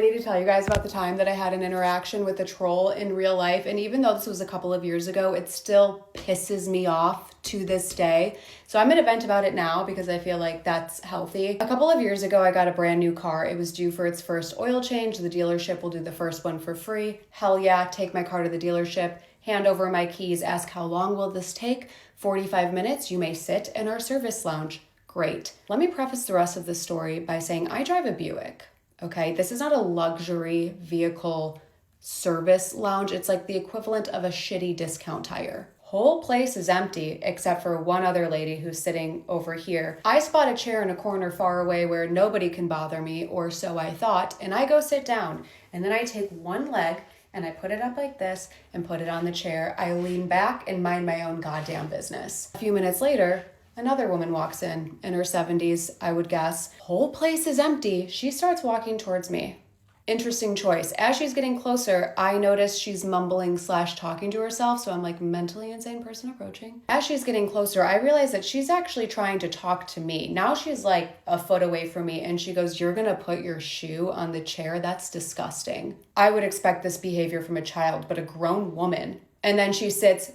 ready to tell you guys about the time that I had an interaction with a troll in real life. And even though this was a couple of years ago, it still pisses me off to this day. So I'm going to vent about it now because I feel like that's healthy. A couple of years ago, I got a brand new car. It was due for its first oil change. The dealership will do the first one for free. Hell yeah, take my car to the dealership, hand over my keys, ask how long will this take? 45 minutes, you may sit in our service lounge. Great. Let me preface the rest of the story by saying I drive a Buick. Okay, this is not a luxury vehicle service lounge. It's like the equivalent of a shitty discount tire. Whole place is empty except for one other lady who's sitting over here. I spot a chair in a corner far away where nobody can bother me, or so I thought, and I go sit down. And then I take one leg and I put it up like this and put it on the chair. I lean back and mind my own goddamn business. A few minutes later, another woman walks in her 70s, I would guess. Whole place is empty. She starts walking towards me. Interesting choice. As she's getting closer, I notice she's mumbling / talking to herself. So I'm like, mentally insane person approaching. As she's getting closer, I realize that she's actually trying to talk to me. Now she's like a foot away from me and she goes, "You're gonna put your shoe on the chair? That's disgusting." I would expect this behavior from a child, but a grown woman. And then she sits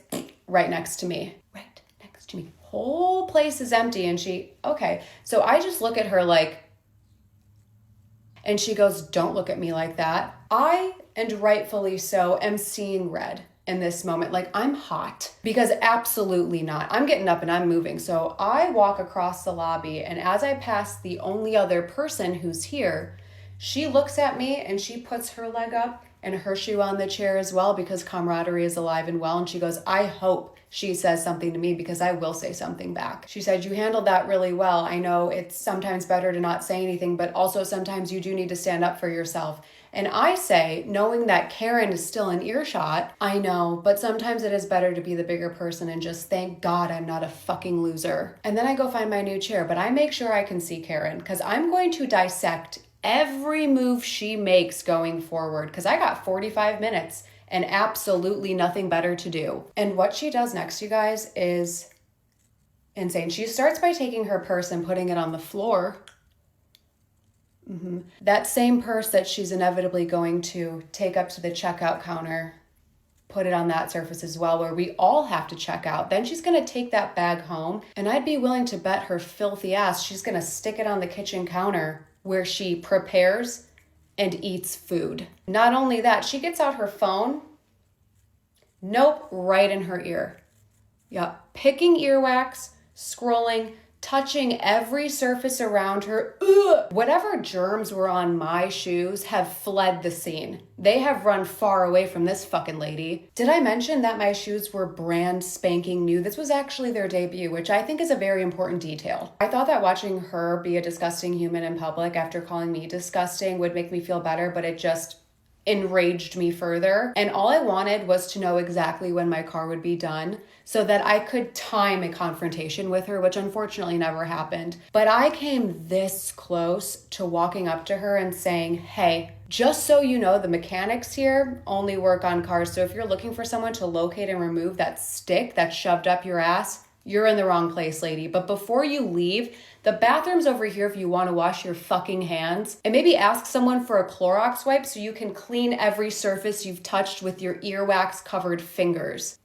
right next to me. Right next to me. Whole place is empty. And okay. So I just look at her like, and she goes, "Don't look at me like that." I, and rightfully so, am seeing red in this moment. Like, I'm hot, because absolutely not. I'm getting up and I'm moving. So I walk across the lobby, and as I pass the only other person who's here, she looks at me and she puts her leg up and her shoe on the chair as well, because camaraderie is alive and well. And she goes, "I hope she says something to me because I will say something back." She said, "You handled that really well. I know it's sometimes better to not say anything, but also sometimes you do need to stand up for yourself." And I say, knowing that Karen is still in earshot, "I know, but sometimes it is better to be the bigger person and just thank God I'm not a fucking loser." And then I go find my new chair, but I make sure I can see Karen because I'm going to dissect every move she makes going forward, because I got 45 minutes and absolutely nothing better to do. And what she does next, you guys, is insane. She starts by taking her purse and putting it on the floor. That same purse that she's inevitably going to take up to the checkout counter, put it on that surface as well, where we all have to check out. Then she's going to take that bag home, and I'd be willing to bet her filthy ass she's going to stick it on the kitchen counter where she prepares and eats food. Not only that, she gets out her phone. Nope, right in her ear. Yep, picking earwax, scrolling, touching every surface around her. Ugh. Whatever germs were on my shoes have fled the scene. They have run far away from this fucking lady. Did I mention that my shoes were brand spanking new? This was actually their debut, which I think is a very important detail. I thought that watching her be a disgusting human in public after calling me disgusting would make me feel better, but it just enraged me further. And all I wanted was to know exactly when my car would be done so that I could time a confrontation with her, which unfortunately never happened. But I came this close to walking up to her and saying, "Hey, just so you know, the mechanics here only work on cars. So if you're looking for someone to locate and remove that stick that's shoved up your ass, you're in the wrong place, lady. But before you leave, the bathroom's over here if you want to wash your fucking hands. And maybe ask someone for a Clorox wipe so you can clean every surface you've touched with your earwax covered fingers."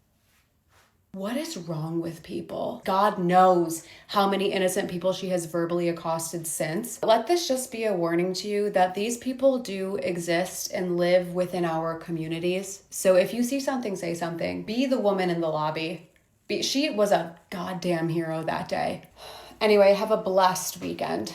What is wrong with people? God knows how many innocent people she has verbally accosted since. Let this just be a warning to you that these people do exist and live within our communities. So if you see something, say something. Be the woman in the lobby. She was a goddamn hero that day. Anyway, have a blessed weekend.